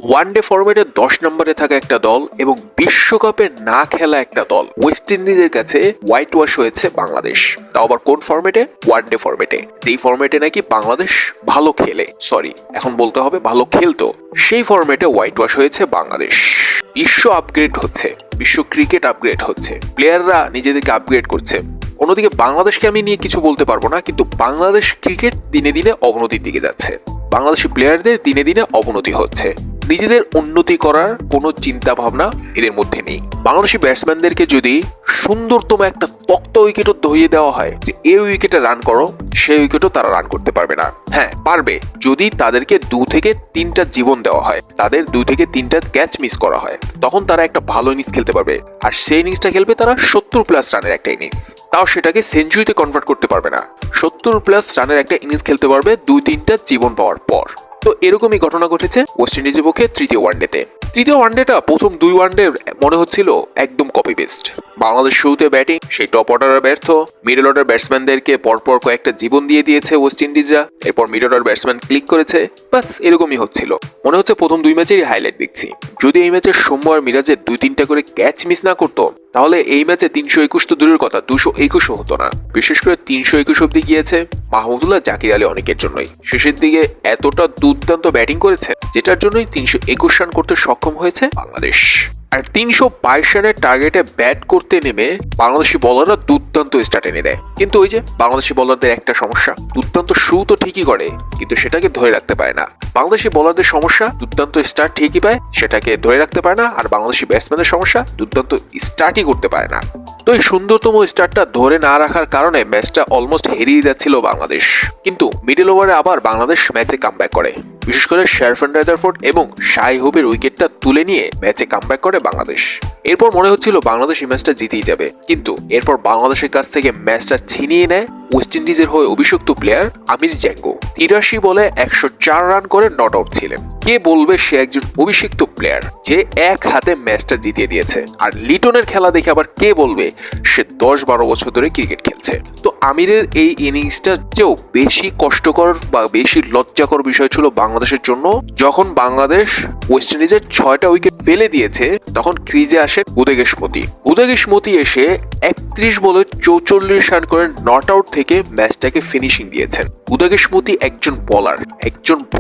One day ফরম্যাটে 10 নম্বরে থাকা একটা দল এবং বিশ্বকাপে না খেলা একটা দল ওয়েস্ট ইন্ডিজের কাছে হোয়াইট ওয়াশ হয়েছে বাংলাদেশ। তাও আবার কোন ফরম্যাটে? ওয়ানডে ফরম্যাটে, যেই ফরম্যাটে নাকি বাংলাদেশ ভালো খেলে, এখন বলতে হবে ভালো খেলতো, সেই ফরম্যাটে হোয়াইট ওয়াশ হয়েছে বাংলাদেশ। বিশ্ব আপগ্রেড হচ্ছে, বিশ্ব ক্রিকেট আপগ্রেড হচ্ছে, প্লেয়াররা নিজেদেরকে আপগ্রেড করছে। অন্যদিকে বাংলাদেশকে আমি নিয়ে কিছু বলতে পারবো না, কিন্তু বাংলাদেশ ক্রিকেট দিনে দিনে অবনতির দিকে যাচ্ছে। বাংলাদেশি প্লেয়ারদের দিনে দিনে অবনতি হচ্ছে। নিজেদের উন্নতি করার কোনো চিন্তা ভাবনা এদের মধ্যে নেই। বাংলাদেশি ব্যাটসম্যানদেরকে যদি সুন্দরতম একটা তক্তা উইকেটও ধরিয়ে দেওয়া হয় যে এই উইকেটে রান করো, সেই উইকেটও তারা রান করতে পারবে না। হ্যাঁ পারবে, যদি তাদেরকে 2 থেকে 3টা জীবন দেওয়া হয়, তাদের 2 থেকে 3টা ক্যাচ মিস করা হয়, তখন তারা একটা ভালো ইনিংস খেলতে পারবে। আর সেই ইনিংসটা খেলবে তারা 70+ রানের একটা ইনিংস, তাও সেটাকে সেঞ্চুরিতে কনভার্ট করতে পারবে না। 70+ রানের একটা ইনিংস খেলতে পারবে 2-3টা জীবন পাওয়ার পর। তো এরকমই ঘটনা ঘটেছে ওয়েস্ট ইন্ডিজের পক্ষে তৃতীয় ওয়ানডেতে। তৃতীয় ওয়ানডেটা প্রথম 2 ওয়ানডে মনে হচ্ছিল একদম কপি পেস্ট। বাংলাদেশ শুরুতে ব্যাটিং, সেই টপ অর্ডারের ব্যর্থ, মিডল অর্ডার ব্যাটসম্যানদেরকে পরপর কয়েকটা জীবন দিয়ে দিয়েছে ওয়েস্ট ইন্ডিজরা, এরপর মিডল অর্ডার ব্যাটসম্যান ক্লিক করেছে, বাস এরকমই হচ্ছিল। মনে হচ্ছে প্রথম 2 ম্যাচেরই হাইলাইট দেখছি। যদি এই ম্যাচের সোমবার মিরাজে 2-3টা করে ক্যাচ মিস না করতো, তাহলে এই ম্যাচে 321 তো দূরের কথা, 221ও হতো না। বিশেষ করে 321 অব্দি গিয়েছে মাহমুদুল্লাহ, জাকির আলী অনেকের জন্যই। শেষের দিকে এতটা দুর্দান্ত ব্যাটিং করেছে, যেটার জন্যই 321 রান করতে সক্ষম হয়েছে বাংলাদেশ। আর 322 রানের টার্গেটে ব্যাট করতে নেমে বাংলাদেশি বলাররা দুর্দান্ত স্টার্ট এনে দেয়। কিন্তু ওই যে বাংলাদেশি বলারদের একটা সমস্যা, দুর্দান্ত শুরু তো ঠিকই করে, কিন্তু সেটাকে ধরে রাখতে পারে না। বাংলাদেশি বলারদের সমস্যা, দুর্দান্ত স্টার্ট ঠিকই পায়, সেটাকে ধরে রাখতে পারে না। আর বাংলাদেশি ব্যাটসম্যানদের সমস্যা, দুর্দান্ত স্টার্টই করতে পারে না। তো এই সুন্দরতম স্টার্টটা ধরে না রাখার কারণে ম্যাচটা অলমোস্ট হেরিয়ে যাচ্ছিল বাংলাদেশ। কিন্তু মিডল ওভারে আবার বাংলাদেশ ম্যাচে কামব্যাক করে, বিশেষ করে শেরফান রাদারফোর্ড এবং শাই হোপের উইকেটটা তুলে নিয়ে ম্যাচে কামব্যাক করে বাংলাদেশ। এরপর মনে হচ্ছিল বাংলাদেশ এই ম্যাচটা জিতেই যাবে, কিন্তু এরপর বাংলাদেশের কাছ থেকে ম্যাচটা ছিনিয়ে নেয় ওয়েস্ট ইন্ডিজের হয়ে অভিষিক্ত প্লেয়ার আমির জ্যাঙ্গো। 83 বলে 104 রান করে নট আউট ছিলেন। কে বলবে সে একজন অভিষিক্ত প্লেয়ার যে এক হাতে ম্যাচটা জিতিয়ে দিয়েছে? আর লিটনের খেলা দেখে আবার কে বলবে সে 10-12 বছর ধরে ক্রিকেট খেলছে? তো আমিরের এই ইনিংসটা চেয়েও বেশি কষ্টকর বা বেশি লজ্জাকর বিষয় ছিল বাংলাদেশের জন্য, যখন বাংলাদেশ ওয়েস্ট ইন্ডিজের 6টা উইকেট ফেলে দিয়েছে, তখন ক্রিজে আসে উদয়গেশ মতি এসে 31 বলে 44 রান করে নট আউট থেকে ম্যাচটাকে ফিনিশিং দিয়েছেন। উদয়গেশ মতি একজন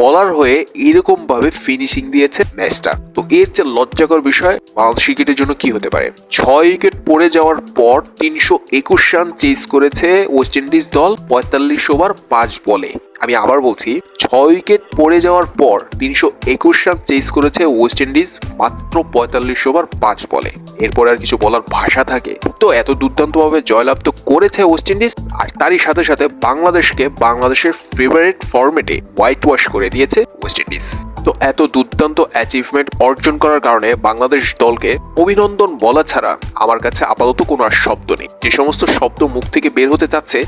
বলার হয়ে এরকম ভাবে ফিনিশিং দিয়েছে ম্যাচটা। তো এর যে লজ্জাকর বিষয় বাংলাদেশ ক্রিকেটের জন্য কি হতে পারে? 6 উইকেট পড়ে যাওয়ার পর 321 রান চেজ করেছে ওয়েস্ট ইন্ডিজ দল 45 ওভার 5 বলে। আমি আবার বলছি, 6 উইকেট পড়ে যাওয়ার পর 321 রান চেজ করেছে ওয়েস্ট ইন্ডিজ মাত্র 45 ওভার 5 বলে। এরপর আর কিছু বলার ভাষা থাকে? তো এত দুর্দান্তভাবে জয়লাভ তো করেছে ওয়েস্ট ইন্ডিজ, আর তারই সাথে সাথে বাংলাদেশকে বাংলাদেশের ফেভারিট ফরম্যাটে হোয়াইট ওয়াশ করে দিয়েছে ওয়েস্ট ইন্ডিজ। তো এত দুর্দান্ত অ্যাচিভমেন্ট অর্জন করার কারণে বাংলাদেশ দলকে অভিনন্দন বলা ছাড়া আমার কাছে আপাতত কোনো আর শব্দ নেই। যে সমস্ত শব্দ মুখ থেকে বের হতে চাচ্ছে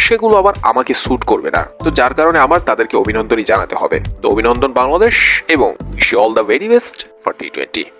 সেগুলো আবার আমাকে স্যুট করবে না, তো যার কারণে আমার তাদেরকে অভিনন্দনই জানাতে হবে। তো অভিনন্দন বাংলাদেশ, এবং wish you all the very best for T20।